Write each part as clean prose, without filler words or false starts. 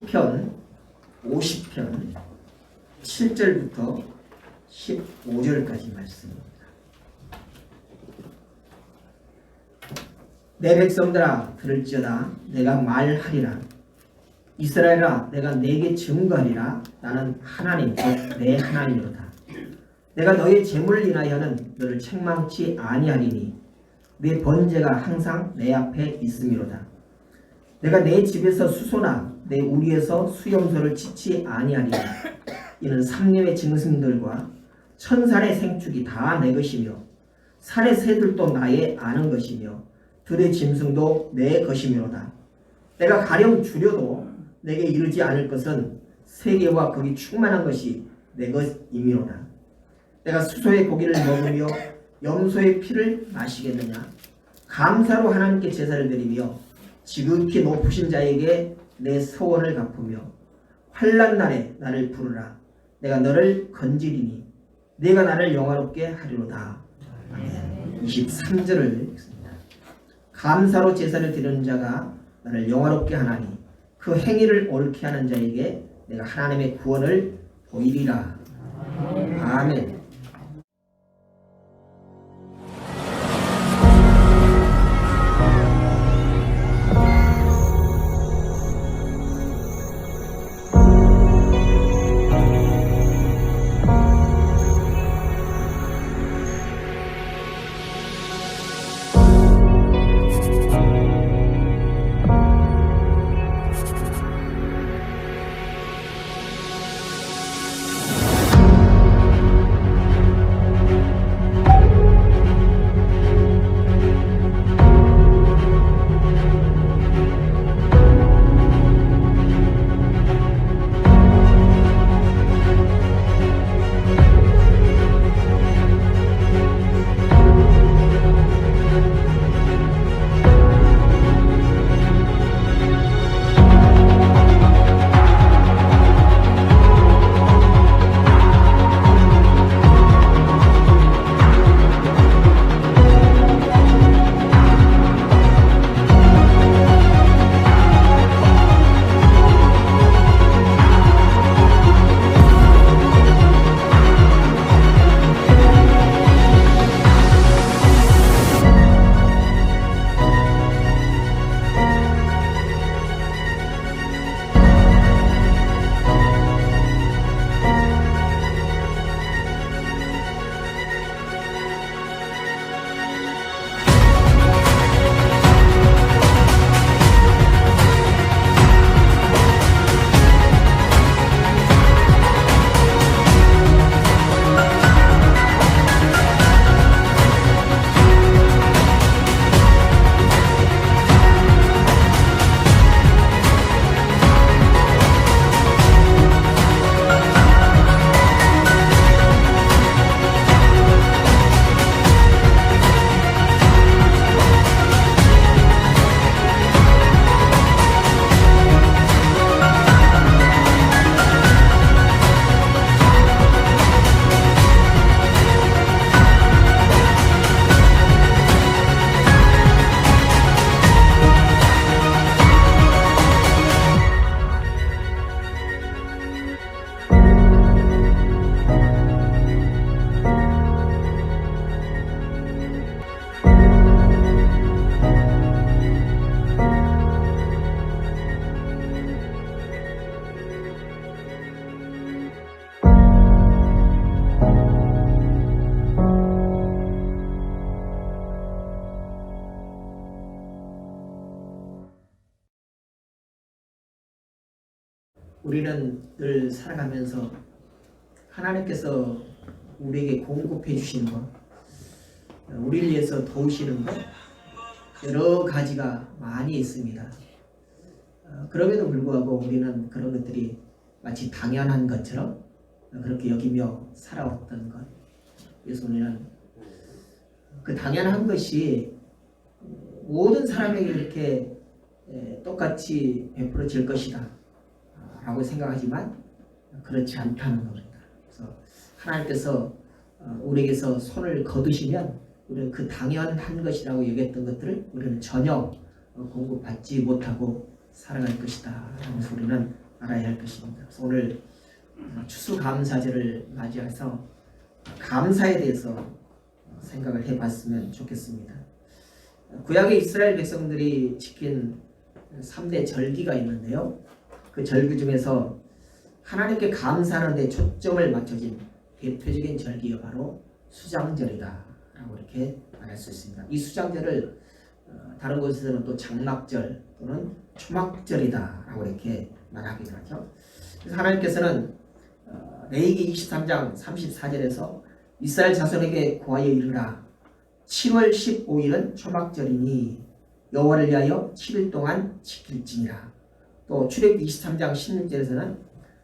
편 50편 7절부터 15절까지 말씀입니다. 내 백성들아 들을지어다. 내가 말하리라. 이스라엘아 내가 네게 증거하리라. 나는 하나님 곧 내 하나님이로다. 내가 너의 재물을 인하여는 너를 책망치 아니하리니 내 번제가 항상 내 앞에 있음이로다. 내가 내 집에서 수소나 내 우리에서 수염소를 치지 아니하리니 이는 삼림의 짐승들과 천살의 생축이 다 내 것이며 산의 새들도 나의 아는 것이며 들의 짐승도 내 것이므로다. 내가 가령 주려도 내게 이르지 않을 것은 세계와 거기 충만한 것이 내 것이므로다. 내가 수소의 고기를 먹으며 염소의 피를 마시겠느냐. 감사로 하나님께 제사를 드리며 지극히 높으신 자에게 내 서원을 갚으며 환난 날에 나를 부르라. 내가 너를 건지리니 내가 나를 영화롭게 하리로다. 아멘. 23절을 읽습니다. 감사로 제사를 드리는 자가 나를 영화롭게 하나니 그 행위를 옳게 하는 자에게 내가 하나님의 구원을 보이리라. 아멘. 우리는 늘 살아가면서 하나님께서 우리에게 공급해 주시는 것, 우리를 위해서 도우시는 것 여러 가지가 많이 있습니다. 그럼에도 불구하고 우리는 그런 것들이 마치 당연한 것처럼 그렇게 여기며 살아왔던 것. 그래서 우리는 그 당연한 것이 모든 사람에게 이렇게 똑같이 베풀어질 것이다 라고 생각하지만 그렇지 않다는 겁니다. 그래서 하나님께서 우리에게서 손을 거두시면 우리는 그 당연한 것이라고 여겼던 것들을 우리는 전혀 공급받지 못하고 살아갈 것이다 라는 소리는 될 것입니다. 그래서 오늘 추수감사절을 맞이해서 감사에 대해서 생각을 해봤으면 좋겠습니다. 구약의 이스라엘 백성들이 지킨 3대 절기가 있는데요. 그 절기 중에서 하나님께 감사하는 데 초점을 맞춰진 대표적인 절기가 바로 수장절이다 라고 이렇게 말할 수 있습니다. 이 수장절을 다른 곳에서는 또 장막절 또는 초막절이다 라고 이렇게 말하기도 하죠. 그래서 하나님께서는 레위기 23장 34절에서 이스라엘 자손에게 고하여 이르라 7월 15일은 초막절이니 여호와를 위하여 7일 동안 지킬지니라. 또 출애굽기 23장 16절에서는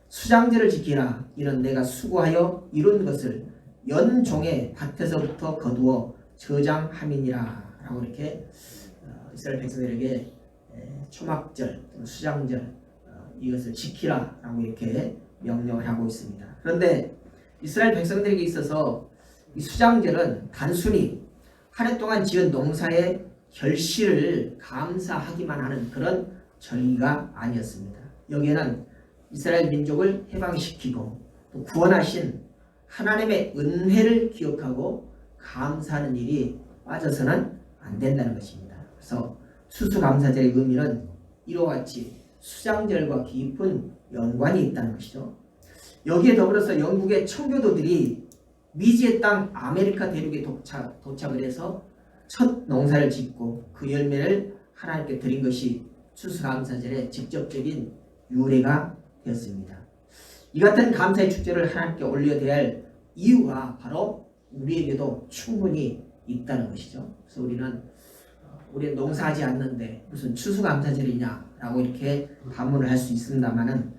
수장절을 지키라 이는 내가 수고하여 이룬 것을 연종의 밭에서부터 거두어 저장함이니라 라고 이렇게 이스라엘 백성들에게 초막절 수장절 이것을 지키라 라고 이렇게 명령을 하고 있습니다. 그런데 이스라엘 백성들에게 있어서 이 수장절은 단순히 한 해 동안 지은 농사의 결실을 감사하기만 하는 그런 절기가 아니었습니다. 여기에는 이스라엘 민족을 해방시키고 또 구원하신 하나님의 은혜를 기억하고 감사하는 일이 빠져서는 안 된다는 것입니다. 그래서 추수감사절의 의미는 이와 같이 수장절과 깊은 연관이 있다는 것이죠. 여기에 더불어서 영국의 청교도들이 미지의 땅 아메리카 대륙에 도착을 해서 첫 농사를 짓고 그 열매를 하나님께 드린 것이 추수감사절의 직접적인 유래가 되었습니다. 이 같은 감사의 축제를 하나님께 올려야 할 이유가 바로 우리에게도 충분히 있다는 것이죠. 그래서 우리는 농사하지 않는데 무슨 추수감사절이냐라고 이렇게 반문을 할 수 있습니다만은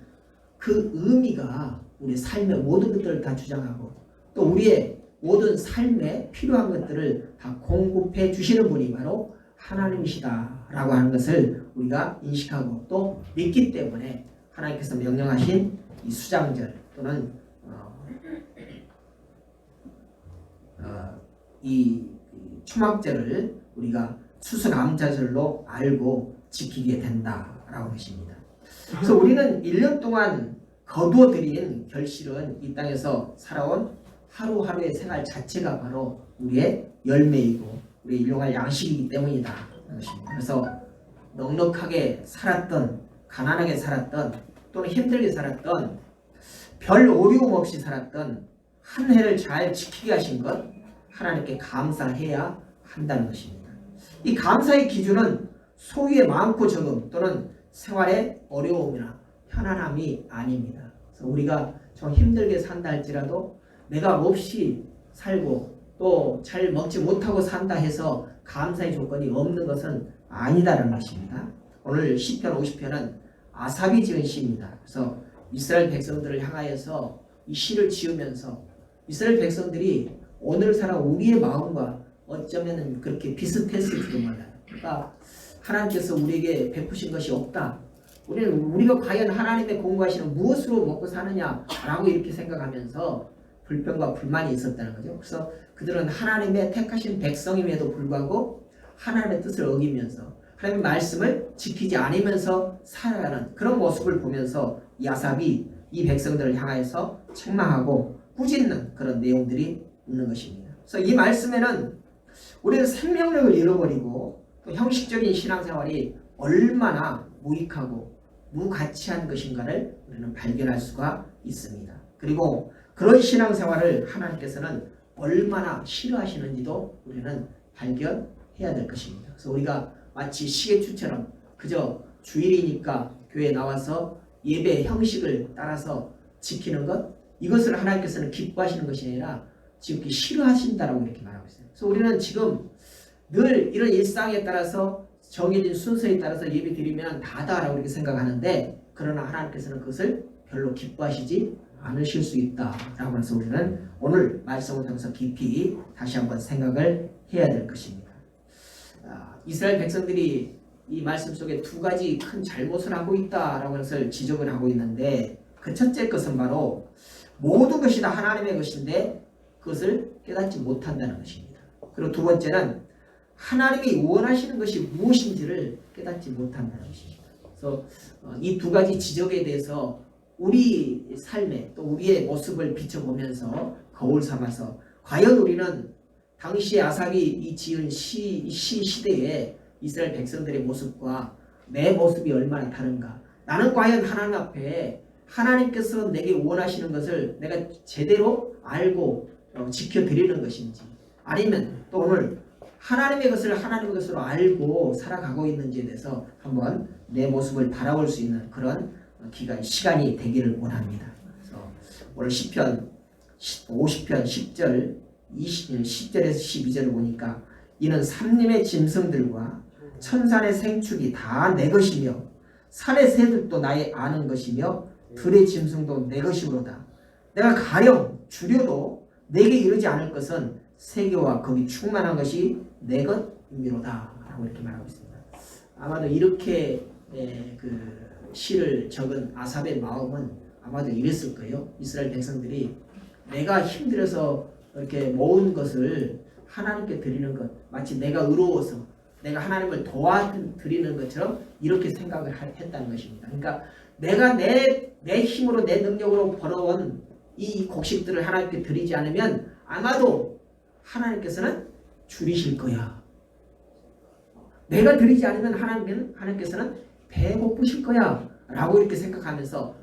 그 의미가 우리 삶의 모든 것들을 다 주장하고 또 우리의 모든 삶에 필요한 것들을 다 공급해 주시는 분이 바로 하나님이시다라고 하는 것을 우리가 인식하고 또 믿기 때문에 하나님께서 명령하신 이 수장절 또는 이 초막절을 우리가 추수감사절로 알고 지키게 된다라고 하십니다. 그래서 우리는 1년 동안 거두어들인 결실은 이 땅에서 살아온 하루하루의 생활 자체가 바로 우리의 열매이고 우리의 일용할 양식이기 때문이다. 그래서 넉넉하게 살았던 가난하게 살았던 또는 힘들게 살았던 별 어려움 없이 살았던 한 해를 잘 지키게 하신 것 하나님께 감사해야 한다는 것입니다. 이 감사의 기준은 소유의 많고 적음 또는 생활의 어려움이나 편안함이 아닙니다. 그래서 우리가 좀 힘들게 산다 할지라도 내가 몹시 살고 또 잘 먹지 못하고 산다 해서 감사의 조건이 없는 것은 아니다라는 것입니다. 오늘 시편 50편은 아삽이 지은 시입니다. 그래서 이스라엘 백성들을 향하여서 이 시를 지으면서 이스라엘 백성들이 오늘 살아 우리의 마음과 어쩌면 그렇게 비슷했을지도 몰라요. 그러니까 하나님께서 우리에게 베푸신 것이 없다. 우리가 과연 하나님의 공부하시는 무엇으로 먹고 사느냐라고 이렇게 생각하면서 불평과 불만이 있었다는 거죠. 그래서 그들은 하나님의 택하신 백성임에도 불구하고 하나님의 뜻을 어기면서 하나님의 말씀을 지키지 않으면서 살아가는 그런 모습을 보면서 이 아삽이 이 백성들을 향하여서 책망하고 꾸짖는 그런 내용들이 있는 것입니다. 그래서 이 말씀에는 우리는 생명력을 잃어버리고 또 형식적인 신앙생활이 얼마나 무익하고 무가치한 것인가를 우리는 발견할 수가 있습니다. 그리고 그런 신앙생활을 하나님께서는 얼마나 싫어하시는지도 우리는 발견해야 될 것입니다. 그래서 우리가 마치 시계추처럼 그저 주일이니까 교회에 나와서 예배 형식을 따라서 지키는 것 이것을 하나님께서는 기뻐하시는 것이 아니라 지금 싫어하신다라고 이렇게 말하고 있어요. 그래서 우리는 지금 늘 이런 일상에 따라서 정해진 순서에 따라서 예배 드리면 다다라고 이렇게 생각하는데 그러나 하나님께서는 그것을 별로 기뻐하시지 않으실 수 있다라고 해서 우리는 오늘 말씀을 통해서 깊이 다시 한번 생각을 해야 될 것입니다. 이스라엘 백성들이 이 말씀 속에 두 가지 큰 잘못을 하고 있다라고 해서 지적을 하고 있는데 그 첫째 것은 바로 모든 것이 다 하나님의 것인데 그것을 깨닫지 못한다는 것입니다. 그리고 두 번째는 하나님이 원하시는 것이 무엇인지를 깨닫지 못한다는 것입니다. 그래서 이 두 가지 지적에 대해서 우리 삶에 또 우리의 모습을 비춰보면서 거울 삼아서 과연 우리는 당시에 아삽이 지은 시 시대에 이스라엘 백성들의 모습과 내 모습이 얼마나 다른가? 나는 과연 하나님 앞에 하나님께서 내게 원하시는 것을 내가 제대로 알고 지켜드리는 것인지, 아니면 또 오늘 하나님의 것을 하나님의 것으로 알고 살아가고 있는지에 대해서 한번 내 모습을 바라볼 수 있는 그런 시간이 되기를 원합니다. 그래서 오늘 시편 50편 10절 10절에서 12절을 보니까 이는 산림의 짐승들과 천산의 생축이 다 내 것이며 산의 새들도 나의 아는 것이며 들의 짐승도 내 것이로다. 내가 가령 줄여도 내게 이르지 않을 것은 세계와 거기 충만한 것이 내 것이미로다 라고 이렇게 말하고 있습니다. 아마도 이렇게 그 시를 적은 아삽의 마음은 아마도 이랬을 거예요. 이스라엘 백성들이 내가 힘들어서 이렇게 모은 것을 하나님께 드리는 것, 마치 내가 의로워서 내가 하나님을 도와드리는 것처럼 이렇게 생각을 했다는 것입니다. 그러니까 내가 내 힘으로 내 능력으로 벌어온 이 곡식들을 하나님께 드리지 않으면 아마도 하나님께서는 줄이실 거야. 내가 드리지 않으면 하나님께서는 배고프실 거야 라고 이렇게 생각하면서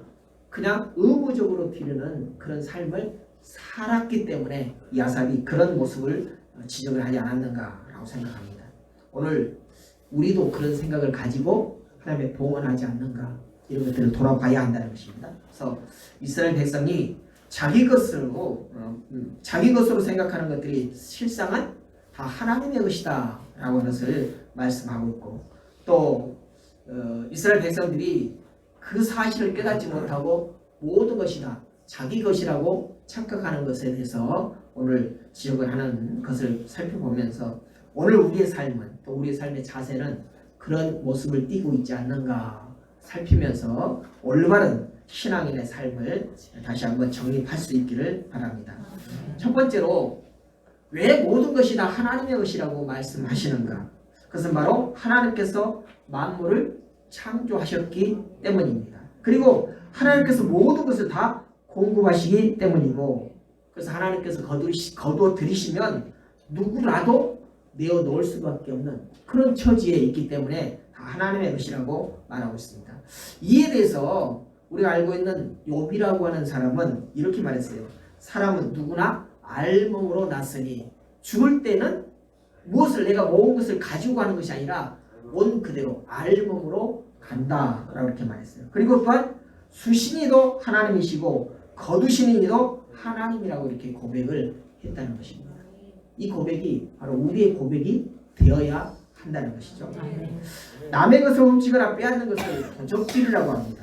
그냥 의무적으로 드리는 그런 삶을 살았기 때문에 이 아삽이 그런 모습을 지적을 하지 않았는가라고 생각합니다. 오늘 우리도 그런 생각을 가지고 하나님의 봉헌하지 않는가, 이런 것들을 돌아봐야 한다는 것입니다. 그래서 이스라엘 백성이 자기 것으로 생각하는 것들이 실상은 다 하나님의 것이다 라고 하는 것을 말씀하고 있고, 또 이스라엘 백성들이 그 사실을 깨닫지 못하고 모든 것이 다 자기 것이라고 착각하는 것에 대해서 오늘 지적을 하는 것을 살펴보면서 오늘 우리의 삶은, 또 우리의 삶의 자세는 그런 모습을 띠고 있지 않는가 살피면서 올바른 신앙인의 삶을 다시 한번 정립할 수 있기를 바랍니다. 첫 번째로, 왜 모든 것이 다 하나님의 것이라고 말씀하시는가? 그것은 바로 하나님께서 만물을 창조하셨기 때문입니다. 그리고 하나님께서 모든 것을 다 공급하시기 때문이고, 그래서 하나님께서 거두어 들이시면 누구라도 내어 놓을 수밖에 없는 그런 처지에 있기 때문에 다 하나님의 것이라고 말하고 있습니다. 이에 대해서 우리가 알고 있는 욥이라고 하는 사람은 이렇게 말했어요. 사람은 누구나 알몸으로 났으니 죽을 때는 무엇을 내가 모은 것을 가지고 가는 것이 아니라 온 그대로 알몸으로 간다 라고 이렇게 말했어요. 그리고 또한 수신이도 하나님이시고 거두시는 이도 하나님이라고 이렇게 고백을 했다는 것입니다. 이 고백이 바로 우리의 고백이 되어야 한다는 것이죠. 남의 것을 훔치거나 빼앗는 것을 도적질이라고 합니다.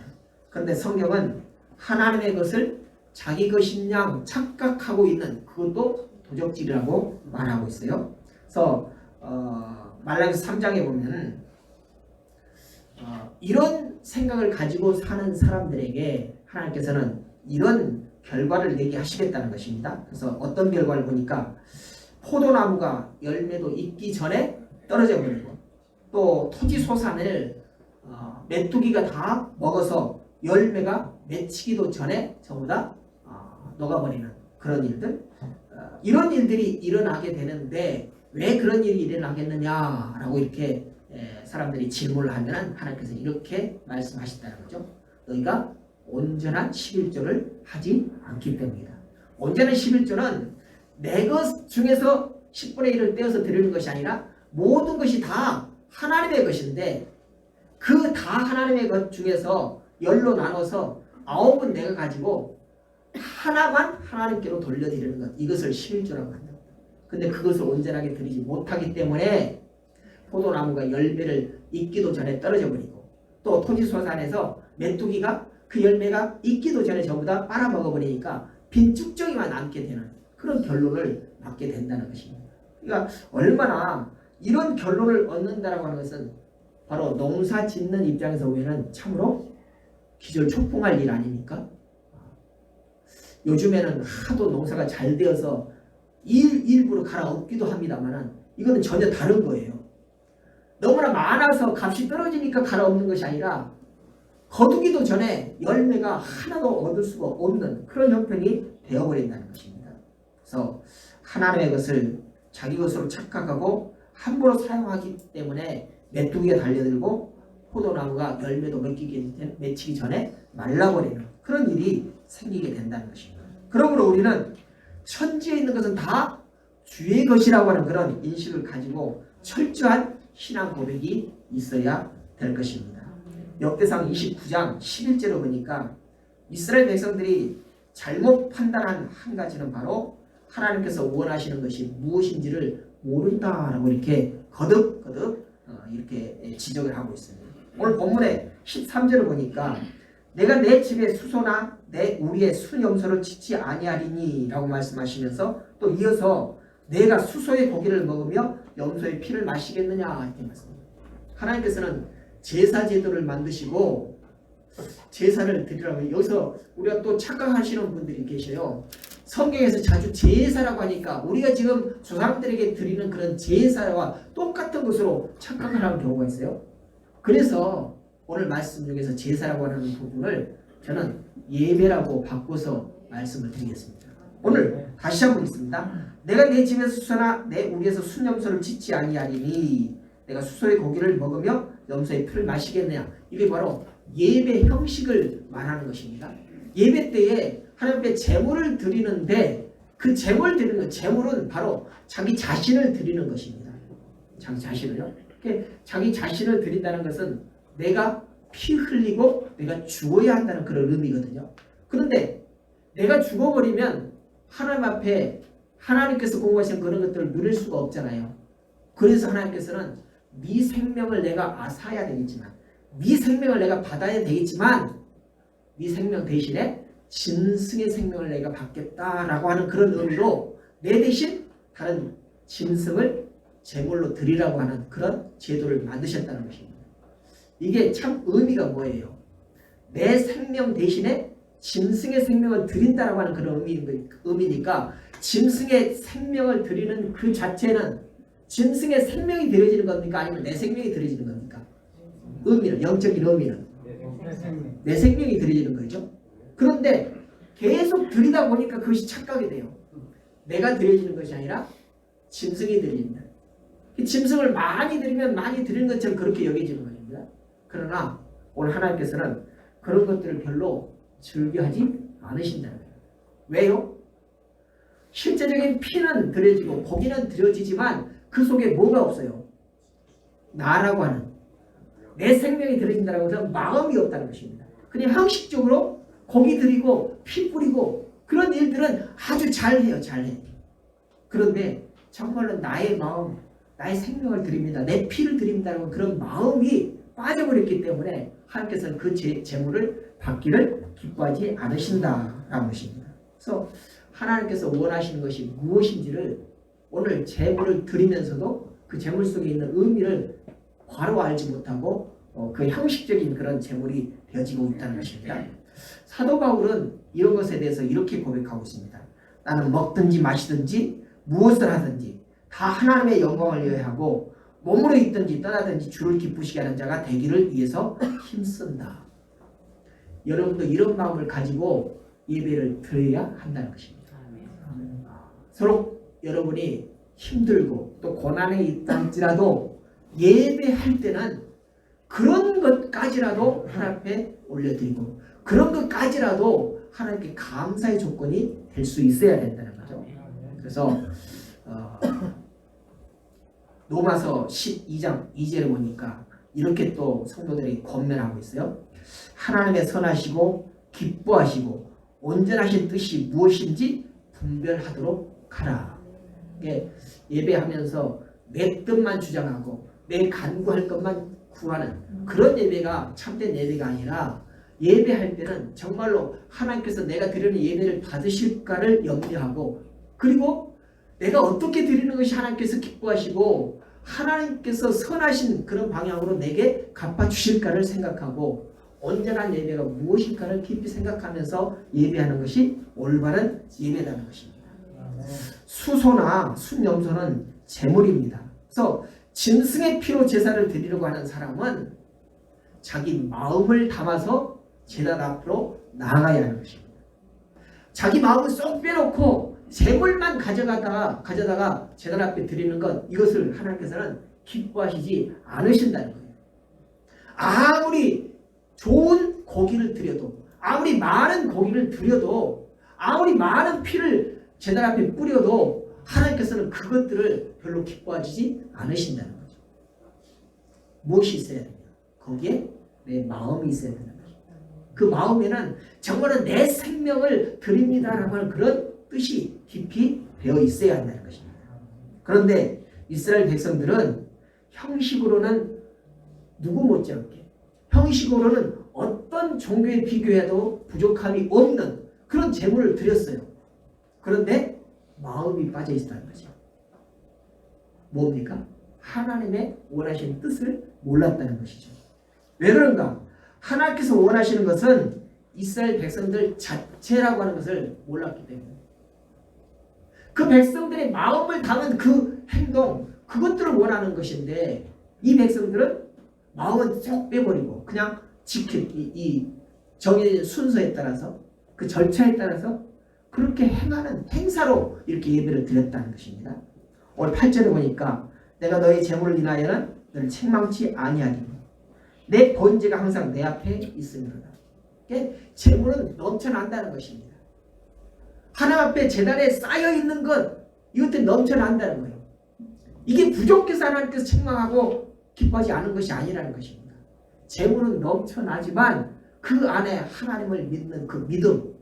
그런데 성경은 하나님의 것을 자기 것인 양 착각하고 있는 그것도 도적질이라고 말하고 있어요. 그래서 말라기서 3장에 보면 이런 생각을 가지고 사는 사람들에게 하나님께서는 이런 결과를 내게 하시겠다는 것입니다. 그래서 어떤 결과를 보니까 포도나무가 열매도 익기 전에 떨어져 버리고, 또 토지소산을 메뚜기가 다 먹어서 열매가 맺히기도 전에 전부 다 녹아버리는 그런 일들, 이런 일들이 일어나게 되는데 왜 그런 일이 일어나겠느냐라고 이렇게 사람들이 질문을 하면 하나님께서 이렇게 말씀하신다는 거죠. 너희가 온전한 11조를 하지 않기 때문이다. 온전한 11조는 내 것 중에서 10분의 1을 떼어서 드리는 것이 아니라 모든 것이 다 하나님의 것인데, 그 다 하나님의 것 중에서 열로 나눠서 9은 내가 가지고 하나만 하나님께로 돌려드리는 것, 이것을 11조라고 한다. 근데 그것을 온전하게 드리지 못하기 때문에 포도나무가 열매를 익기도 전에 떨어져 버리고, 또 토지소산에서 메뚜기가 그 열매가 익기도 전에 전부 다 빨아먹어 버리니까 빈쭉정이만 남게 되는 그런 결론을 맞게 된다는 것입니다. 그러니까 얼마나 이런 결론을 얻는다라고 하는 것은 바로 농사 짓는 입장에서 보면 참으로 기절초풍할 일 아닙니까? 요즘에는 하도 농사가 잘 되어서 일부러 갈아엎기도 합니다만 이거는 전혀 다른 거예요. 너무나 많아서 값이 떨어지니까 갈아엎는 것이 아니라 거두기도 전에 열매가 하나도 얻을 수가 없는 그런 형편이 되어버린다는 것입니다. 그래서 하나님의 것을 자기 것으로 착각하고 함부로 사용하기 때문에 메뚜기가 달려들고 포도나무가 열매도 맺히기 전에 말라버리는 그런 일이 생기게 된다는 것입니다. 그러므로 우리는 천지에 있는 것은 다 주의 것이라고 하는 그런 인식을 가지고 철저한 신앙 고백이 있어야 될 것입니다. 역대상 29장 11절을 보니까 이스라엘 백성들이 잘못 판단한 한 가지는 바로 하나님께서 원하시는 것이 무엇인지를 모른다라고 이렇게 거듭거듭 이렇게 지적을 하고 있습니다. 오늘 본문의 13절을 보니까 내가 내 집에 수소나 내 우리의 순염소를 짓지 아니하리니 라고 말씀하시면서 또 이어서 내가 수소의 고기를 먹으며 염소의 피를 마시겠느냐 이렇게 말씀합니다. 하나님께서는 제사 제도를 만드시고 제사를 드리라고. 여기서 우리가 또 착각하시는 분들이 계셔요. 성경에서 자주 제사라고 하니까 우리가 지금 조상들에게 드리는 그런 제사와 똑같은 것으로 착각을 하는 경우가 있어요. 그래서 오늘 말씀 중에서 제사라고 하는 부분을 저는 예배라고 바꿔서 말씀을 드리겠습니다. 오늘 다시 한번 있습니다. 내가 내 집에서 수소나 내 우리에서 순염소를 짓지 아니하리니 내가 수소의 고기를 먹으며 염소의 피를 마시겠느냐. 이게 바로 예배 형식을 말하는 것입니다. 예배 때에 하나님 앞에 제물을 드리는데 그 제물 드리는 것, 제물은 바로 자기 자신을 드리는 것입니다. 자기 자신을요. 자기 자신을 드린다는 것은 내가 피 흘리고 내가 죽어야 한다는 그런 의미거든요. 그런데 내가 죽어버리면 하나님 앞에 하나님께서 공부하신 그런 것들을 누릴 수가 없잖아요. 그래서 하나님께서는 네 생명을 내가 앗아야 되겠지만, 네 생명을 내가 받아야 되겠지만, 네 생명 대신에 짐승의 생명을 내가 받겠다라고 하는 그런 의미로 내 대신 다른 짐승을 제물로 드리라고 하는 그런 제도를 만드셨다는 것입니다. 이게 참 의미가 뭐예요? 내 생명 대신에 짐승의 생명을 드린다라고 하는 그런 의미니까 짐승의 생명을 드리는 그 자체는 짐승의 생명이 드려지는 겁니까? 아니면 내 생명이 드려지는 겁니까? 의미는, 영적인 의미는 내 생명이 드려지는 거죠. 그런데 계속 드리다 보니까 그것이 착각이 돼요. 내가 드려지는 것이 아니라 짐승이 드립니다. 짐승을 많이 드리면 많이 드리는 것처럼 그렇게 여겨지는 것입니다. 그러나 오늘 하나님께서는 그런 것들을 별로 즐겨하지 않으신다는 거예요. 왜요? 실제적인 피는 드려지고 고기는 드려지지만 그 속에 뭐가 없어요? 나라고 하는 내 생명이 드려진다고 해서 마음이 없다는 것입니다. 그냥 형식적으로 고기 드리고 피 뿌리고 그런 일들은 아주 잘해요. 잘해. 그런데 정말로 나의 마음, 나의 생명을 드립니다. 내 피를 드립니다라는 그런 마음이 빠져버렸기 때문에 하나님께서는 그 제물을 받기를 기뻐하지 않으신다라는 것입니다. 그래서 하나님께서 원하시는 것이 무엇인지를 오늘 제물을 드리면서도 그 제물 속에 있는 의미를 바로 알지 못하고 그 형식적인 그런 제물이 되어지고 있다는 것입니다. 사도 바울은 이런 것에 대해서 이렇게 고백하고 있습니다. 나는 먹든지 마시든지 무엇을 하든지 다 하나님의 영광을 위하여 하고 몸으로 있든지 떠나든지 주를 기쁘시게 하는 자가 되기를 위해서 힘쓴다. 여러분도 이런 마음을 가지고 예배를 드려야 한다는 것입니다. 서로 여러분이 힘들고 또 고난에 있다할지라도 예배할 때는 그런 것까지라도 하나님 앞에 올려드리고 그런 것까지라도 하나님께 감사의 조건이 될 수 있어야 된다는 거죠. 그래서 로마서 12장 2절을 보니까 이렇게 또 성도들이 권면하고 있어요. 하나님의 선하시고 기뻐하시고 온전하신 뜻이 무엇인지 분별하도록 하라. 예배하면서 내 뜻만 주장하고 내 간구할 것만 구하는 그런 예배가 참된 예배가 아니라 예배할 때는 정말로 하나님께서 내가 드리는 예배를 받으실까를 염려하고 그리고 내가 어떻게 드리는 것이 하나님께서 기뻐하시고 하나님께서 선하신 그런 방향으로 내게 갚아주실까를 생각하고 온전한 예배가 무엇일까를 깊이 생각하면서 예배하는 것이 올바른 예배라는 것입니다. 수소나 순염소는 제물입니다. 그래서 짐승의 피로 제사를 드리려고 하는 사람은 자기 마음을 담아서 제단 앞으로 나아가야 하는 것입니다. 자기 마음을 쏙 빼놓고 재물만 가져다가 제단 앞에 드리는 것, 이것을 하나님께서는 기뻐하시지 않으신다는 거예요. 아무리 좋은 고기를 드려도, 아무리 많은 고기를 드려도, 아무리 많은 피를 제단 앞에 뿌려도 하나님께서는 그것들을 별로 기뻐하시지 않으신다는 거죠. 무엇이 있어야 되냐? 거기에 내 마음이 있어야 된다는 거죠. 그 마음에는 정말로 내 생명을 드립니다라고 하는 그런 뜻이 깊이 배어 있어야 한다는 것입니다. 그런데 이스라엘 백성들은 형식으로는 누구 못지않게, 형식으로는 어떤 종교에 비교해도 부족함이 없는 그런 제물을 드렸어요. 그런데 마음이 빠져 있다는 거죠. 뭡니까? 하나님의 원하시는 뜻을 몰랐다는 것이죠. 왜 그런가? 하나님께서 원하시는 것은 이스라엘 백성들 자체라고 하는 것을 몰랐기 때문에, 그 백성들의 마음을 담은 그 행동, 그것들을 원하는 것인데, 이 백성들은 마음은 쏙 빼버리고 그냥 이 정해진 순서에 따라서, 그 절차에 따라서 그렇게 행하는 행사로 이렇게 예배를 드렸다는 것입니다. 오늘 8절에 보니까 내가 너의 재물을 인하여는 너를 책망치 아니하리니 내 번제가 항상 내 앞에 있으리로다. 재물은 넘쳐난다는 것입니다. 하나님 앞에 제단에 쌓여있는 것, 이것들이 넘쳐난다는 거예요. 이게 부족해서 하나님께서 책망하고 기뻐하지 않은 것이 아니라는 것입니다. 재물은 넘쳐나지만 그 안에 하나님을 믿는 그 믿음,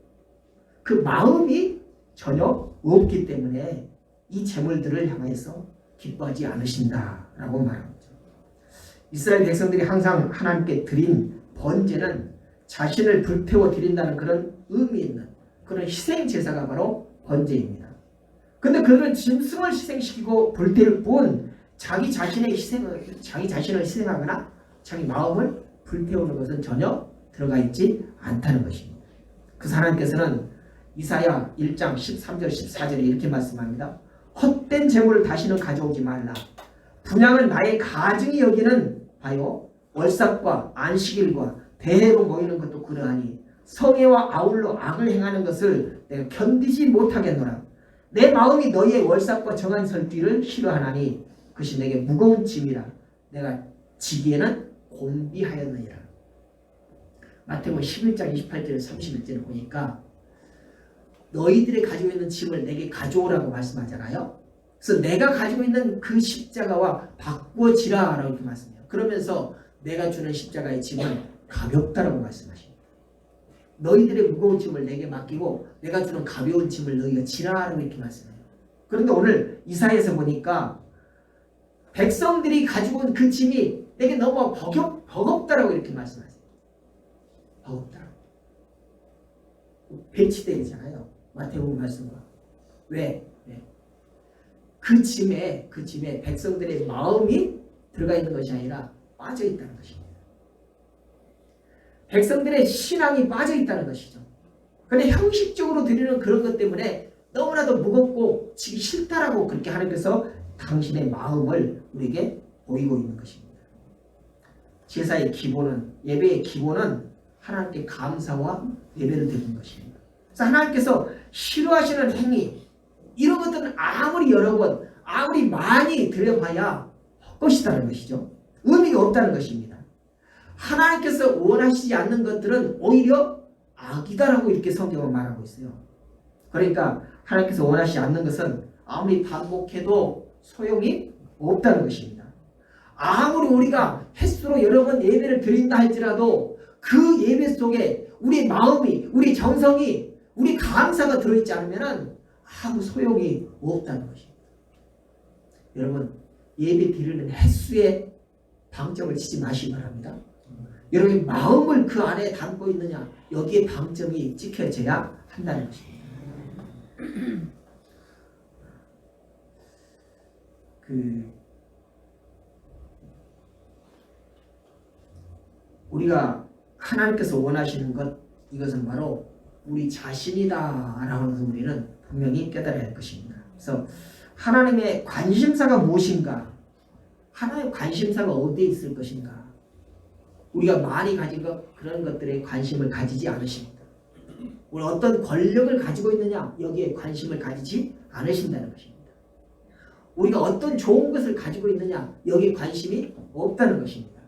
그 마음이 전혀 없기 때문에 이 재물들을 향해서 기뻐하지 않으신다라고 말합니다. 이스라엘 백성들이 항상 하나님께 드린 번제는 자신을 불태워 드린다는 그런 의미 있는 그런 희생 제사가 바로 번제입니다. 근데 그들은 짐승을 희생시키고 불태울 뿐 자기 자신을 희생하거나 자기 마음을 불태우는 것은 전혀 들어가 있지 않다는 것입니다. 그 하나님께서는 이사야 1장 13절 14절에 이렇게 말씀합니다. 헛된 재물을 다시는 가져오지 말라. 분향은 나의 가증이 여기는 바요. 월삭과 안식일과 대회로 모이는 것도 그러하니 성회와 아울러 악을 행하는 것을 내가 견디지 못하겠노라. 내 마음이 너희의 월삭과 정한 설뒤를 싫어하나니 그것이 내게 무거운 짐이라. 내가 지기에는 곤비하였느니라. 마태복음 11장 28절 31절을 보니까 너희들이 가지고 있는 짐을 내게 가져오라고 말씀하잖아요. 그래서 내가 가지고 있는 그 십자가와 바꾸어지라라고 이렇게 말씀해요. 그러면서 내가 주는 십자가의 짐은 가볍다라고 말씀하십니다. 너희들의 무거운 짐을 내게 맡기고 내가 주는 가벼운 짐을 너희가 지라라고 이렇게 말씀해요. 그런데 오늘 이사야에서 보니까 백성들이 가지고 온 그 짐이 내게 너무 버겁다라고 이렇게 말씀하세요. 버겁다라고. 배치되잖아요. 마태복음 말씀과. 왜? 그 짐에 백성들의 마음이 들어가 있는 것이 아니라 빠져 있다는 것입니다. 백성들의 신앙이 빠져 있다는 것이죠. 그런데 형식적으로 드리는 그런 것 때문에 너무나도 무겁고 지기 싫다라고 그렇게 하나님께서 당신의 마음을 우리에게 보이고 있는 것입니다. 제사의 기본은, 예배의 기본은 하나님께 감사와 예배를 드리는 것입니다. 그래서 하나님께서 싫어하시는 행위, 이런 것들은 아무리 여러 번, 아무리 많이 드려봐야 헛것이다는 것이죠. 의미가 없다는 것입니다. 하나님께서 원하시지 않는 것들은 오히려 악이다라고 이렇게 성경은 말하고 있어요. 그러니까 하나님께서 원하시지 않는 것은 아무리 반복해도 소용이 없다는 것입니다. 아무리 우리가 횟수로 여러 번 예배를 드린다 할지라도 그 예배 속에 우리 마음이, 우리 정성이, 우리 감사가 들어있지 않으면 아무 소용이 없다는 것입니다. 여러분, 예배 드리는 횟수에 방점을 치지 마시기 바랍니다. 여러분의 마음을 그 안에 담고 있느냐, 여기에 방점이 찍혀져야 한다는 것입니다. 우리가 하나님께서 원하시는 것, 이것은 바로 우리 자신이다라는 것을 우리는 분명히 깨달아야 할 것입니다. 그래서 하나님의 관심사가 무엇인가? 하나님의 관심사가 어디에 있을 것인가? 우리가 많이 가진 그런 것들에 관심을 가지지 않으십니다. 우리 어떤 권력을 가지고 있느냐 여기에 관심을 가지지 않으신다는 것입니다. 우리가 어떤 좋은 것을 가지고 있느냐 여기에 관심이 없다는 것입니다.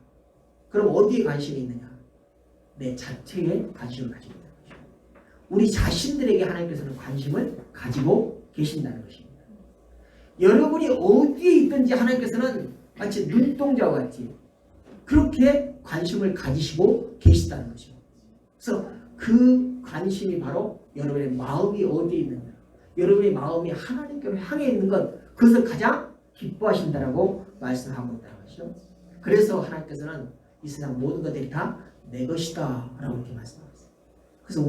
그럼 어디에 관심이 있느냐? 내 자체에 관심을 가지고 있다는 것입니다. 우리 자신들에게 하나님께서는 관심을 가지고 계신다는 것입니다. 여러분이 어디에 있든지 하나님께서는 마치 눈동자와 같이 그렇게 관심을 가지시고 계시다는 것입니다. 그래서 그 관심이 바로 여러분의 마음이 어디에 있느냐, 여러분의 마음이 하나님께로 향해 있는 것, 그것을 가장 기뻐하신다라고 말씀하고 있다는 것이죠. 그래서 하나님께서는 이 세상 모든 것들이 다 내 것이다 라고 이렇게 말씀하셨어요. 그래서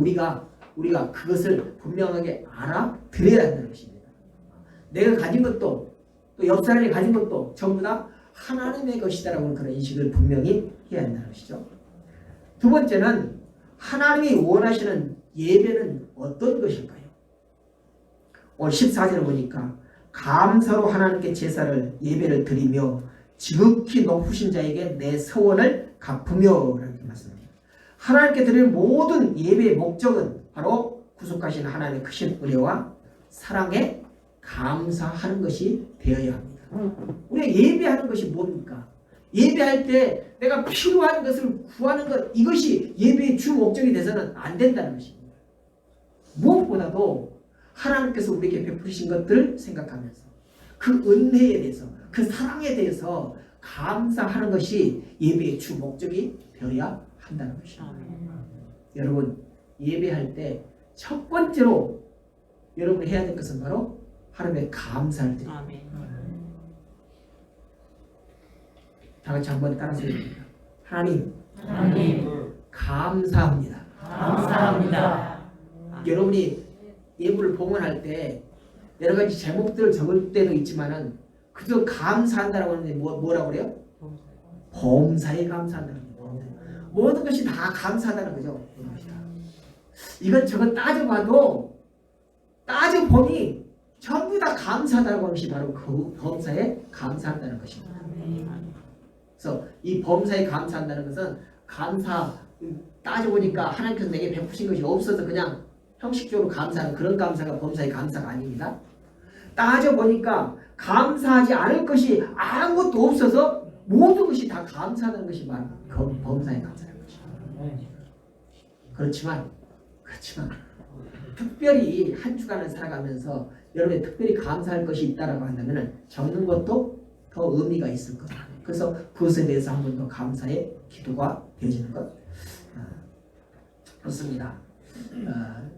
우리가 그것을 분명하게 알아들어야 한다는 것입니다. 내가 가진 것도 또 옆 사람이 가진 것도 전부 다 하나님의 것이다라고 그런 인식을 분명히 해야 한다는 것이죠. 두 번째는 하나님이 원하시는 예배는 어떤 것일까요? 오늘 14절을 보니까 감사로 하나님께 제사를 예배를 드리며 지극히 높으신 자에게 내 서원을 갚으며 이렇게 말씀합니다. 하나님께 드리는 모든 예배의 목적은 바로 구속하신 하나님의 크신 은혜와 사랑에 감사하는 것이 되어야 합니다. 우리가 예배하는 것이 뭡니까? 예배할 때 내가 필요한 것을 구하는 것, 이것이 예배의 주 목적이 돼서는 안 된다는 것입니다. 무엇보다도 하나님께서 우리에게 베푸신 것들을 생각하면서 그 은혜에 대해서, 그 사랑에 대해서 감사하는 것이 예배의 주 목적이 되어야 한다는 것입니다. 여러분, 예배할 때 첫 번째로 여러분이 해야 될 것은 바로 하나님의 감사를 드립니다. 다 같이 한번 따라서 해봅니다. 하나님, 감사합니다. 여러분이 예물을 봉헌할 때 여러 가지 제목들을 적을 때도 있지만은 그저 감사한다라고 하는데 뭐라고 그래요? 범사에 감사한다는 거예요. 모든 것이 다 감사하다는 거죠. 이것저것 따져보니 전부 다 감사하다는 것이 바로 그 범사에 감사한다는 것입니다. 그래서 이 범사에 감사한다는 것은 따져보니까 하나님께서 내게 베푸신 것이 없어서 그냥 형식적으로 감사하는 그런 감사가 범사의 감사가 아닙니다. 따져보니까 감사하지 않을 것이 아무것도 없어서 모든 것이 다 감사하는 것이 바로 범사의 감사라는 것입니다. 그렇지만 특별히 한 주간을 살아가면서 여러분이 특별히 감사할 것이 있다라고 한다면 적는 것도 더 의미가 있을 겁니다. 그래서 그것에 대해서 한 번 더 감사의 기도가 되어지는 것 그렇습니다.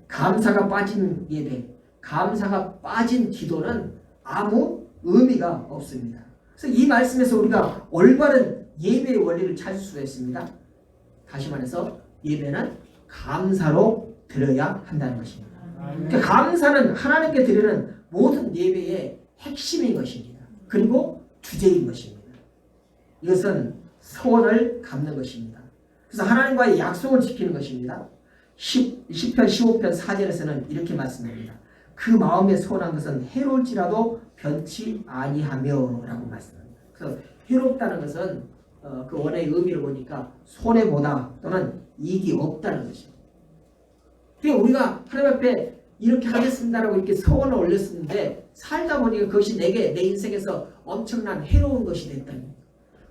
감사가 빠진 예배, 감사가 빠진 기도는 아무 의미가 없습니다. 그래서 이 말씀에서 우리가 올바른 예배의 원리를 찾을 수가 있습니다. 다시 말해서 예배는 감사로 드려야 한다는 것입니다. 그러니까 감사는 하나님께 드리는 모든 예배의 핵심인 것입니다. 그리고 주제인 것입니다. 이것은 서원을 갚는 것입니다. 그래서 하나님과의 약속을 지키는 것입니다. 시편 15편 4절에서는 이렇게 말씀합니다. 그 마음에 서원한 것은 해로울지라도 변치 아니하며 라고 말씀합니다. 그래서 해롭다는 것은 그 원어의 의미를 보니까 손해보다 또는 이익이 없다는 것입니다. 그러니까 우리가 하나님 앞에 이렇게 하겠습니다라고 이렇게 서원을 올렸었는데 살다 보니까 그것이 내 인생에서 엄청난 해로운 것이 됐다는 거예요.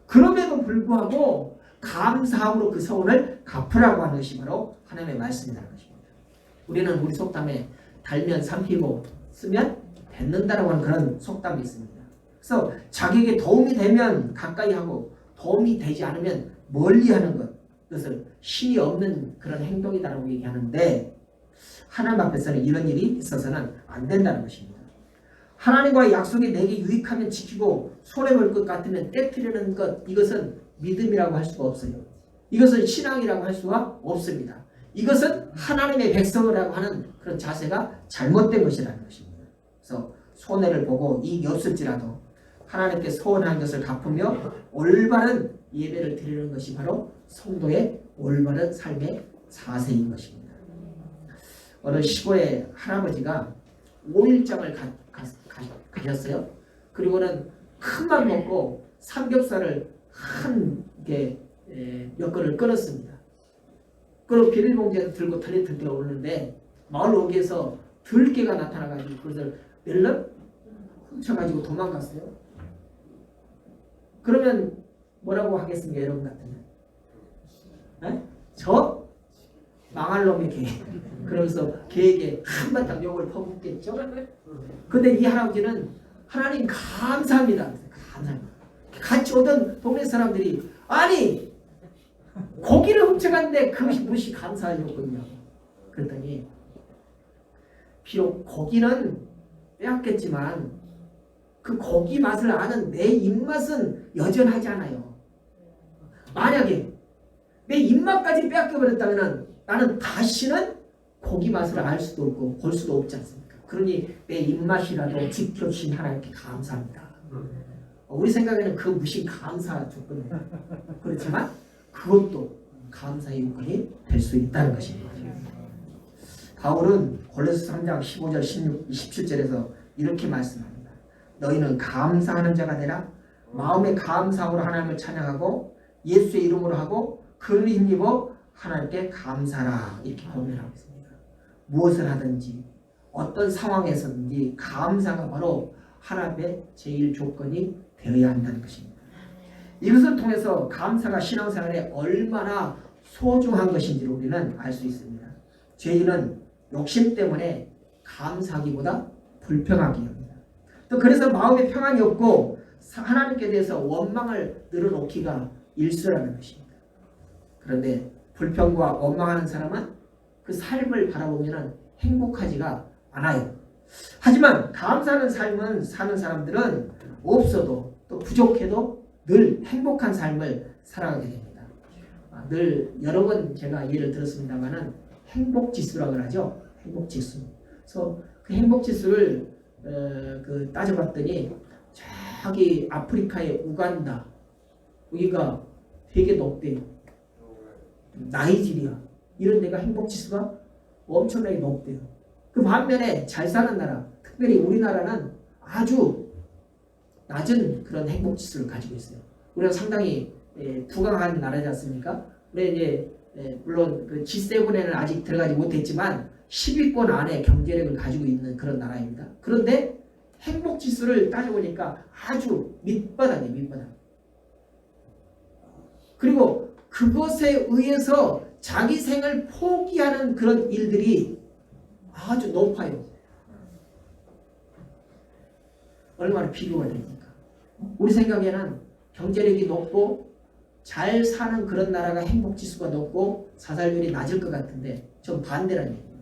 그럼에도 불구하고 감사함으로 그 서원을 갚으라고 하는 것이 바로 하나님의 말씀이라는 것입니다. 우리는 우리 속담에 달면 삼키고 쓰면 뱉는다라고 하는 그런 속담이 있습니다. 그래서 자기에게 도움이 되면 가까이 하고 도움이 되지 않으면 멀리 하는 것, 그것을 신이 없는 그런 행동이다라고 얘기하는데 하나님 앞에서는 이런 일이 있어서는 안 된다는 것입니다. 하나님과의 약속이 내게 유익하면 지키고 손해볼 것 같으면 떼뜨리는 것, 이것은 믿음이라고 할 수가 없어요. 이것은 신앙이라고 할 수가 없습니다. 이것은 하나님의 백성이라고 하는 그런 자세가 잘못된 것이라는 것입니다. 그래서 손해를 보고 이익이 없을지라도 하나님께 서원한 것을 갚으며 올바른 예배를 드리는 것이 바로 성도의 올바른 삶의 자세인 것입니다. 어느 시골의 할아버지가 5일장을 가셨어요. 그리고는 큰맘 먹고 삼겹살을 한 개 여권을 끊었습니다. 그리고 비닐봉지에서 들고 털레털레 오는데 마을 오기에서 들개가 나타나가지고 그것을 낼름 훔쳐가지고 도망갔어요. 그러면 뭐라고 하겠습니까, 여러분 같으면? 에? 저 망할 놈의 개. 그러면서 개에게 한바탕 욕을 퍼붓겠죠. 근데 이 할아버지는 하나님 감사합니다. 감사합니다. 같이 오던 동네 사람들이 아니 고기를 훔쳐갔는데 그것이 무엇이 감사하셨군요. 그랬더니 비록 고기는 빼앗겼지만 그 고기 맛을 아는 내 입맛은 여전하잖아요. 만약에 내 입맛까지 빼앗겨버렸다면 나는 다시는 고기 맛을 알 수도 없고 볼 수도 없지 않습니까? 그러니 내 입맛이라도 지켜주신 하나님께 감사합니다. 우리 생각에는 그 무슨 감사 조건이에요. 그렇지만 그것도 감사의 요건이 될 수 있다는 것입니다. 바울은 골로새 3장 15절 16, 17절에서 이렇게 말씀합니다. 너희는 감사하는 자가 되라. 마음의 감사함으로 하나님을 찬양하고 예수의 이름으로 하고 그를 힘입어 하나님께 감사라. 이렇게 권면하고 있습니다. 무엇을 하든지 어떤 상황에서든지 감사가 바로 하나님의 제일 조건이 되어야 한다는 것입니다. 이것을 통해서 감사가 신앙생활에 얼마나 소중한 것인지를 우리는 알 수 있습니다. 죄인은 욕심 때문에 감사하기보다 불평하기 합니다. 또 그래서 마음에 평안이 없고 하나님께 대해서 원망을 늘어놓기가 일수라는 것입니다. 그런데 불평과 원망하는 사람은 그 삶을 바라보면 행복하지가 않아요. 하지만 감사하는 삶을 사는 사람들은 없어도 또 부족해도 늘 행복한 삶을 살아가게 됩니다. 늘 여러 번 제가 예를 들었습니다만은 행복지수라고 하죠. 행복지수. 그래서 그 행복지수를 따져봤더니 저기 아프리카의 우간다 여기가 되게 높대요. 나이지리아 이런 데가 행복지수가 엄청나게 높대요. 그 반면에 잘 사는 나라, 특별히 우리나라는 아주 낮은 그런 행복지수를 가지고 있어요. 우리가 상당히 부강한 나라지 않습니까? 우리 이제 물론 그 G7에는 아직 들어가지 못했지만 10위권 안에 경제력을 가지고 있는 그런 나라입니다. 그런데 행복지수를 따져보니까 아주 밑바닥이에요. 밑바닥. 그리고 그것에 의해서 자기 생을 포기하는 그런 일들이 아주 높아요. 얼마나 비교가 됩니까? 우리 생각에는 경제력이 높고 잘 사는 그런 나라가 행복지수가 높고 사살률이 낮을 것 같은데 좀 반대라는 얘기입니다.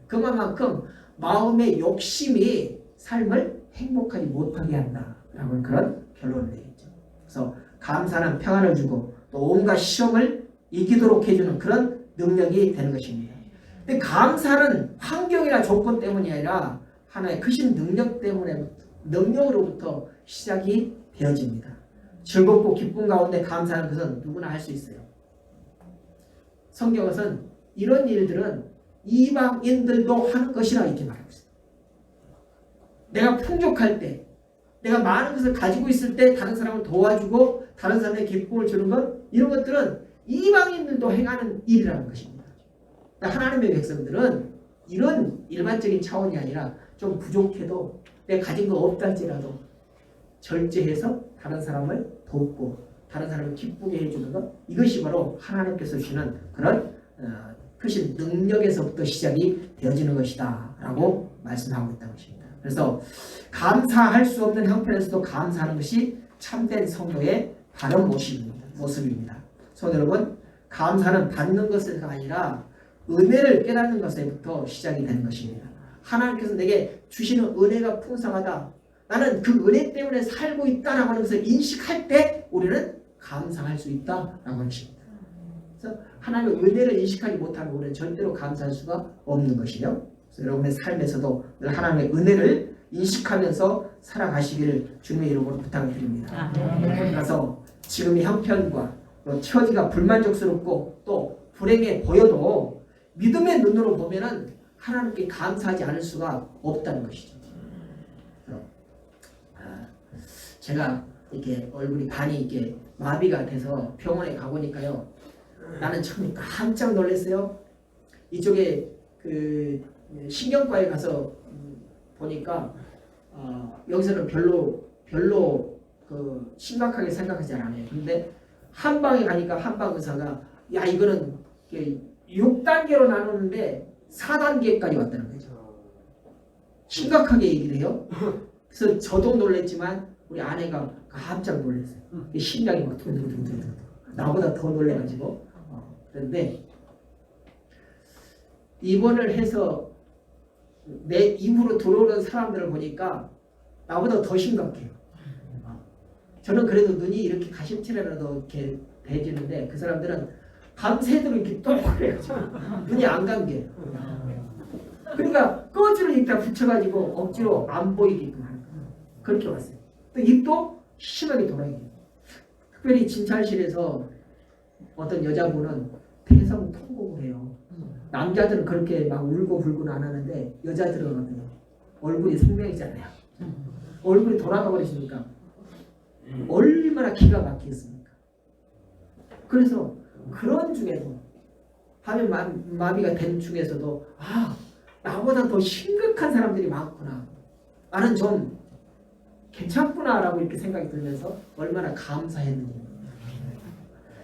그만큼 마음의 욕심이 삶을 행복하지 못하게 한다라는 그런 결론을 내겠죠. 그래서 감사는 평안을 주고 또 온갖 시험을 이기도록 해주는 그런 능력이 되는 것입니다. 근데 감사는 환경이나 조건 때문이 아니라 하나의 크신 능력으로부터 시작이 되어집니다. 즐겁고 기쁨 가운데 감사하는 것은 누구나 할 수 있어요. 성경에서는 이런 일들은 이방인들도 하는 것이라 이렇게 말하고 있어요. 내가 풍족할 때, 내가 많은 것을 가지고 있을 때 다른 사람을 도와주고 다른 사람에게 기쁨을 주는 것, 이런 것들은 이방인들도 행하는 일이라는 것입니다. 하나님의 백성들은 이런 일반적인 차원이 아니라 좀 부족해도 내가 가진 거 없다 할지라도 절제해서 다른 사람을 돕고 다른 사람을 기쁘게 해주는 것, 이것이 바로 하나님께서 주시는 그런 크신 능력에서부터 시작이 되어지는 것이다 라고 말씀하고 있다는 것입니다. 그래서 감사할 수 없는 형편에서도 감사하는 것이 참된 성도의 바른 모습입니다. 성도 여러분, 감사는 받는 것에서가 아니라 은혜를 깨닫는 것에부터 시작이 되는 것입니다. 하나님께서 내게 주시는 은혜가 풍성하다, 나는 그 은혜 때문에 살고 있다라고 하는 것을 인식할 때 우리는 감사할 수 있다라고 하는 것입니다. 그래서 하나님의 은혜를 인식하지 못하면 우리는 절대로 감사할 수가 없는 것이요. 그래서 여러분의 삶에서도 늘 하나님의 은혜를 인식하면서 살아가시기를 주님의 이름으로 부탁을 드립니다. 그래서 지금의 형편과 또 처지가 불만족스럽고 또 불행해 보여도 믿음의 눈으로 보면은 하나님께 감사하지 않을 수가 없다는 것이죠. 제가 이렇게 얼굴이 반이 이렇게 마비가 돼서 병원에 가보니까요. 나는 처음에 깜짝 놀랐어요. 이쪽에 그 신경과에 가서 보니까 여기서는 별로 그 심각하게 생각하지 않아요. 근데 한방에 가니까 한방 의사가 야 이거는 6단계로 나누는데 4단계까지 왔다는 거죠. 심각하게 얘기를 해요. 그래서 저도 놀랬지만 우리 아내가 깜짝 놀랐어요. 심장이 막 두근두근두근 나보다 더 놀래가지고 그런데 입원을 해서 내 입으로 들어오는 사람들을 보니까 나보다 더 심각해요. 저는 그래도 눈이 이렇게 가심치레라도 이렇게 대지는데 그 사람들은 밤새도록 이렇게 동그래가지고 눈이 안 감겨요. 그러니까 꺼지를 입다 붙여가지고 억지로 안 보이게끔 하는 거예요. 그렇게 왔어요. 또 입도 심하게 돌아요. 특별히 진찰실에서 어떤 여자분은 대성 통곡을 해요. 남자들은 그렇게 막 울고 불고는 안 하는데 여자들은 얼굴이 생명이잖아요. 얼굴이 돌아가 버리시니까 얼마나 기가 막히겠습니까? 그래서 그런 중에도 밤에 마비가 된 중에서도 나보다 더 심각한 사람들이 많구나. 나는 좀 괜찮구나라고 이렇게 생각이 들면서 얼마나 감사했는지.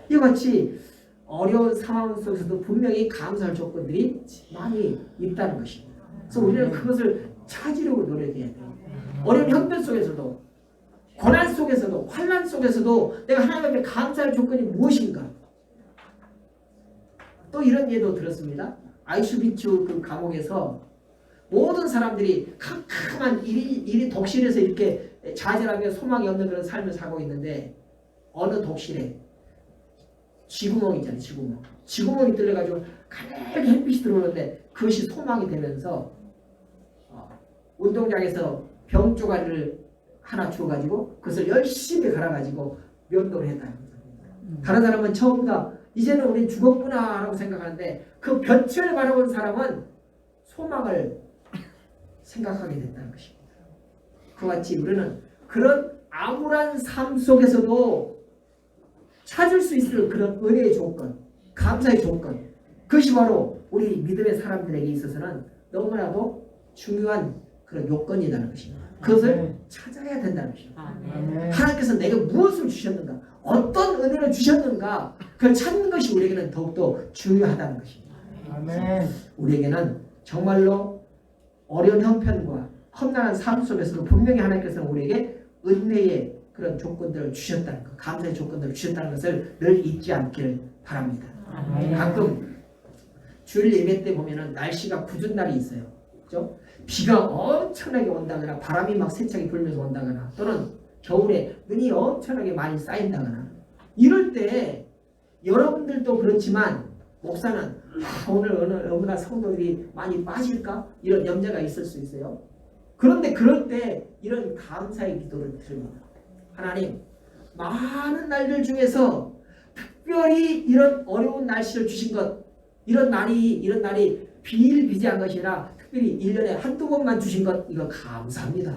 이와 같이 어려운 상황 속에서도 분명히 감사할 조건들이 많이 있다는 것입니다. 그래서 우리는 그것을 찾으려고 노력해야 돼요. 어려운 형편 속에서도 고난 속에서도 환난 속에서도 내가 하나님 앞에 감사할 조건이 무엇인가? 또 이런 예도 들었습니다. 아이슈비츠 그 감옥에서 모든 사람들이 캄캄한 일이 독실에서 이렇게 좌절하며 소망이 없는 그런 삶을 살고 있는데 어느 독실에 쥐구멍이 있잖아요. 쥐구멍이 뚫려가지고 가늘게 햇빛이 들어오는데 그것이 소망이 되면서 운동장에서 병 쪼가리를 하나 주어가지고 그것을 열심히 갈아가지고 면도를 했다는 거예요. 다른 사람은 처음부터 이제는 우린 죽었구나 라고 생각하는데 그 볕을 바라본 사람은 소망을 생각하게 됐다는 것입니다. 그와 같이 우리는 그런 암울한 삶 속에서도 찾을 수 있을 그런 은혜의 조건, 감사의 조건, 그것이 바로 우리 믿음의 사람들에게 있어서는 너무나도 중요한 그런 요건이라는 것입니다. 그것을 찾아야 된다는 것입니다. 하나님께서 내게 무엇을 주셨는가, 어떤 은혜를 주셨는가, 그걸 찾는 것이 우리에게는 더욱더 중요하다는 것입니다. 우리에게는 정말로 어려운 형편과 험난한 삶 속에서도 분명히 하나님께서는 우리에게 은혜의 그런 조건들을 주셨다는 것, 감사의 조건들을 주셨다는 것을 늘 잊지 않기를 바랍니다. 가끔 주일 예배 때 보면은 날씨가 궂은 날이 있어요. 그죠? 비가 엄청나게 온다거나 바람이 막 세차게 불면서 온다거나 또는 겨울에 눈이 엄청나게 많이 쌓인다거나 이럴 때 여러분들도 그렇지만 목사는 오늘 너무나 성도들이 많이 빠질까? 이런 염려가 있을 수 있어요. 그런데 그럴 때 이런 감사의 기도를 드립니다. 하나님, 많은 날들 중에서 특별히 이런 어려운 날씨를 주신 것, 이런 날이 비일비재한 것이 아니라 특별히 1년에 한두 번만 주신 것, 이거 감사합니다.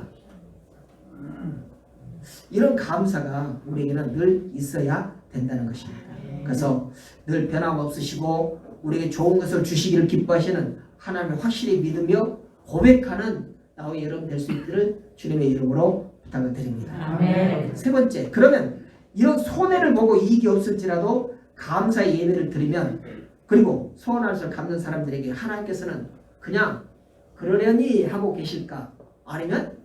이런 감사가 우리에게는 늘 있어야 된다는 것입니다. 그래서 늘 변함없으시고 우리에게 좋은 것을 주시기를 기뻐하시는 하나님을 확실히 믿으며 고백하는 나와 여러분 될 수 있기를 주님의 이름으로 부탁을 드립니다. 아멘. 세 번째, 그러면 이런 손해를 보고 이익이 없을지라도 감사의 예배를 드리면 그리고 소원할 것을 갚는 사람들에게 하나님께서는 그냥 그러려니 하고 계실까? 아니면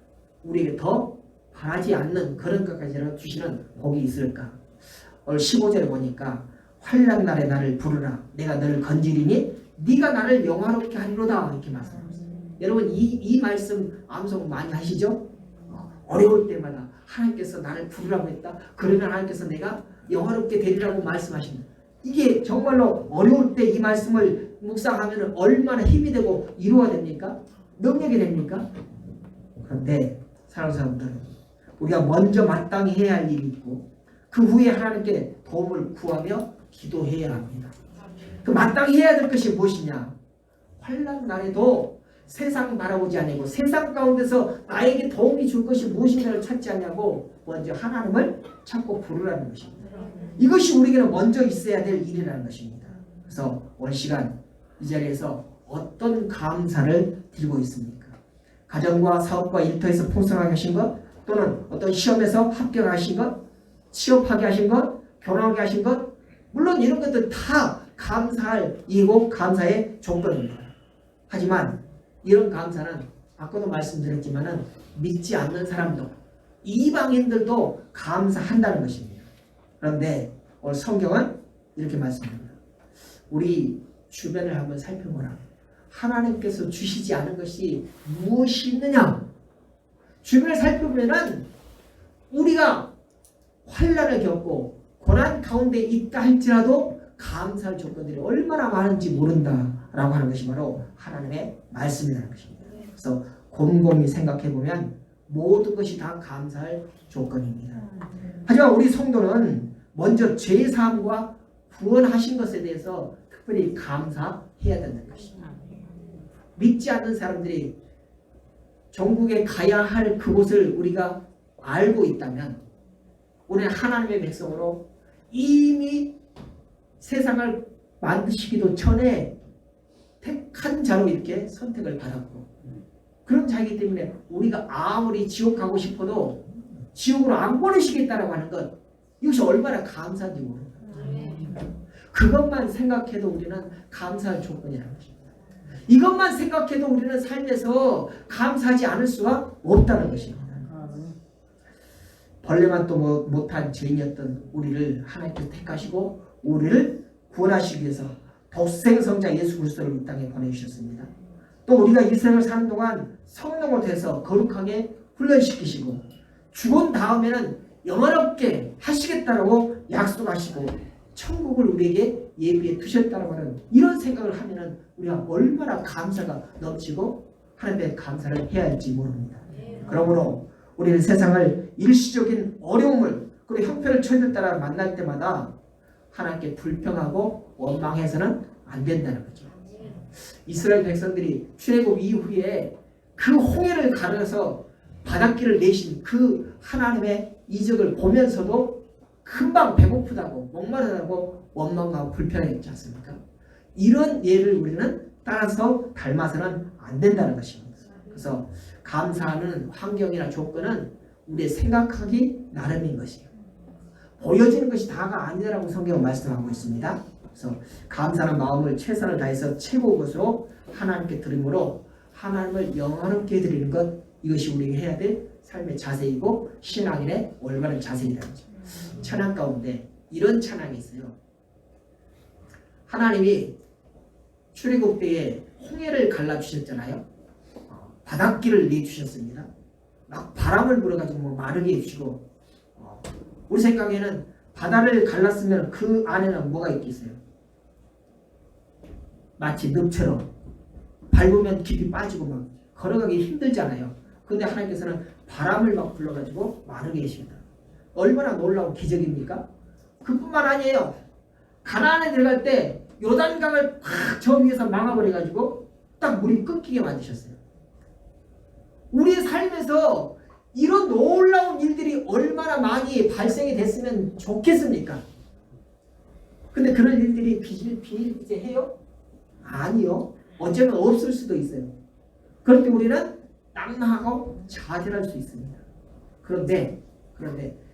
우리에게 더 바라지 않는 그런 것까지라도 주시는 복이 있을까? 오늘 15절에 보니까 환난 날에 나를 부르라 내가 너를 건지리니 네가 나를 영화롭게 하리로다 이렇게 말씀합니다. 여러분 이 말씀 암송 많이 하시죠? 어려울 때마다 하나님께서 나를 부르라고 했다. 그러면 하나님께서 내가 영화롭게 되리라고 말씀하십니다. 이게 정말로 어려울 때 이 말씀을 묵상하면 얼마나 힘이 되고 이루어야 됩니까? 능력이 됩니까? 그런데 사랑하는 사람들은 우리가 먼저 마땅히 해야 할 일이 있고 그 후에 하나님께 도움을 구하며 기도해야 합니다. 그 마땅히 해야 될 것이 무엇이냐? 환난 날에도 세상 바라보지 않냐고, 세상 가운데서 나에게 도움이 줄 것이 무엇인가를 찾지 않냐고 먼저 하나님을 찾고 부르라는 것입니다. 이것이 우리에게는 먼저 있어야 될 일이라는 것입니다. 그래서 오늘 시간 이 자리에서 어떤 감사를 드리고 있습니까? 가정과 사업과 일터에서 풍성하게 하신 것, 또는 어떤 시험에서 합격하신 것, 취업하게 하신 것, 결혼하게 하신 것, 물론 이런 것들 다 감사할 이고 감사의 조건입니다. 하지만 이런 감사는 아까도 말씀드렸지만은 믿지 않는 사람도, 이방인들도 감사한다는 것입니다. 그런데 오늘 성경은 이렇게 말씀합니다. 우리 주변을 한번 살펴보라. 하나님께서 주시지 않은 것이 무엇이 있느냐? 주변을 살펴보면은 우리가 환난을 겪고 고난 가운데 있다 할지라도 감사할 조건들이 얼마나 많은지 모른다라고 하는 것이 바로 하나님의 말씀이라는 것입니다. 그래서 곰곰이 생각해 보면 모든 것이 다 감사할 조건입니다. 하지만 우리 성도는 먼저 죄사함과 구원하신 것에 대해서 특별히 감사해야 된다는 것입니다. 믿지 않는 사람들이 전국에 가야 할 그곳을 우리가 알고 있다면 우리는 하나님의 백성으로 이미 세상을 만드시기도 전에 택한 자로 이렇게 선택을 받았고, 그런 자이기 때문에 우리가 아무리 지옥 가고 싶어도 지옥으로 안 보내시겠다라고 하는 것, 이것이 얼마나 감사한지 모릅니다. 그것만 생각해도 우리는 감사할 조건이라는 것입니다. 이것만 생각해도 우리는 삶에서 감사하지 않을 수가 없다는 것입니다. 벌레만 또 못한 죄인이었던 우리를 하나님께서 택하시고 우리를 구원하시기 위해서 독생성자 예수 그리스도를 이 땅에 보내주셨습니다. 또 우리가 이 생을 사는 동안 성령을 통해서 거룩하게 훈련시키시고 죽은 다음에는 영원롭게 하시겠다라고 약속하시고 천국을 우리에게 예비해 두셨다라고 하는 이런 생각을 하면은 우리가 얼마나 감사가 넘치고 하나님께 감사를 해야 할지 모릅니다. 그러므로 우리는 세상을 일시적인 어려움을 그리고 형편을 처해들 따라 만날 때마다 하나님께 불평하고 원망해서는 안 된다는 거죠. 이스라엘 백성들이 출애굽 이후에 그 홍해를 가르서 바닷길을 내신 그 하나님의 이적을 보면서도 금방 배고프다고 목마르다고 원망하고 불평했지 않습니까? 이런 예를 우리는 따라서 닮아서는 안 된다는 것입니다. 그래서 감사하는 환경이나 조건은 우리의 생각하기 나름인 것이에요. 보여지는 것이 다가 아니라고 성경은 말씀하고 있습니다. 그래서 감사하는 마음을 최선을 다해서 최고의 것으로 하나님께 드림으로 하나님을 영원롭게 드리는 것, 이것이 우리가 해야 될 삶의 자세이고 신앙인의 올바른 자세이라는 거죠. 찬양 가운데 이런 찬양이 있어요. 하나님이 출애굽 때에 홍해를 갈라주셨잖아요. 바닷길을 내주셨습니다. 막 바람을 불어가지고 마르게 해주시고, 우리 생각에는 바다를 갈랐으면 그 안에는 뭐가 있겠어요? 마치 늪처럼 밟으면 깊이 빠지고 막 걸어가기 힘들잖아요. 근데 하나님께서는 바람을 막 불러가지고 마르게 해주십니다. 얼마나 놀라운 기적입니까? 그뿐만 아니에요. 가나안에 들어갈 때 요단강을 팍 저 위에서 막아버려가지고 딱 물이 끊기게 만드셨어요. 우리의 삶에서 이런 놀라운 일들이 얼마나 많이 발생이 됐으면 좋겠습니까? 근데 그런 일들이 비일비재해요? 아니요. 어쩌면 없을 수도 있어요. 그럴 때 우리는 낭망하고 좌절할 수 있습니다. 그런데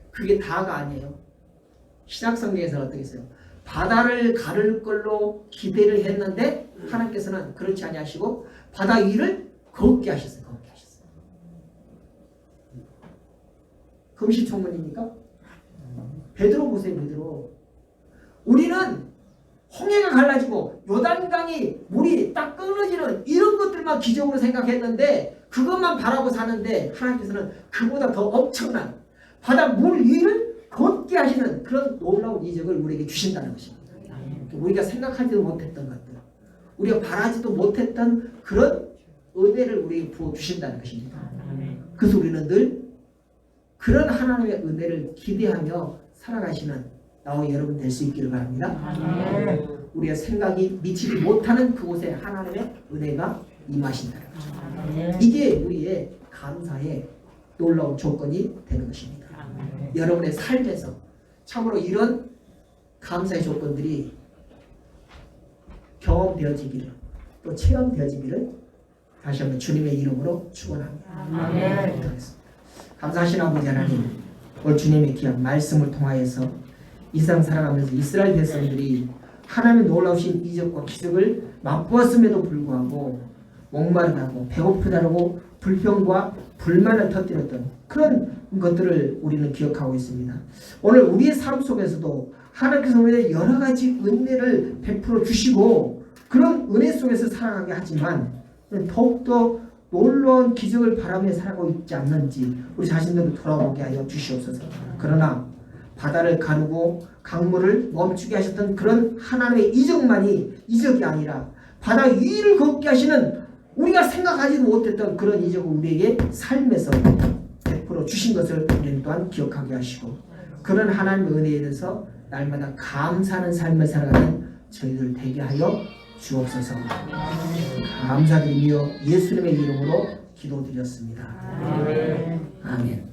그게 다가 아니에요. 신약성경에서는 어떻게 했어요? 바다를 가를 걸로 기대를 했는데 하나님께서는 그렇지 아니하시고 바다 위를 걷게 하셨어요. 금시초문입니까? 베드로 보세요. 베드로. 우리는 홍해가 갈라지고 요단강이 물이 딱 끊어지는 이런 것들만 기적으로 생각했는데 그것만 바라고 사는데 하나님께서는 그보다 더 엄청난 바다 물 위를 걷게 하시는 그런 놀라운 이적을 우리에게 주신다는 것입니다. 우리가 생각하지도 못했던 것들, 우리가 바라지도 못했던 그런 은혜를 우리에게 부어주신다는 것입니다. 그래서 우리는 늘 그런 하나님의 은혜를 기대하며 살아가시는 나와 여러분 될 수 있기를 바랍니다. 우리가 생각이 미치지 못하는 그곳에 하나님의 은혜가 임하신다는 거죠. 이게 우리의 감사의 놀라운 조건이 되는 것입니다. 여러분의 삶에서 참으로 이런 감사의 조건들이 경험되어지기를 또 체험되어지기를 다시 한번 주님의 이름으로 축원합니다. 감사하신 아버지 하나님, 오늘 주님의 귀한 말씀을 통하여서 이 세상 살아가면서 이스라엘 백성들이 하나님의 놀라우신 이적과 기적을 맛보았음에도 불구하고 목마르다고 배고프다고 불평과 불만을 터뜨렸던 그런 것들을 우리는 기억하고 있습니다. 오늘 우리의 삶 속에서도 하나님께서 우리에게 여러 가지 은혜를 베풀어 주시고 그런 은혜 속에서 살아가게 하지만 더욱더 놀라운 기적을 바라며 살아가고 있지 않는지 우리 자신들을 돌아보게 하여 주시옵소서. 그러나 바다를 가르고 강물을 멈추게 하셨던 그런 하나님의 이적만이 이적이 아니라 바다 위를 걷게 하시는 우리가 생각하지도 못했던 그런 이적을 우리에게 삶에서 베풀어 주신 것을 우리는 또한 기억하게 하시고 그런 하나님의 은혜에 대해서 날마다 감사하는 삶을 살아가는 저희들 되게 하여 주옵소서. 감사드리며 예수님의 이름으로 기도드렸습니다. 아멘.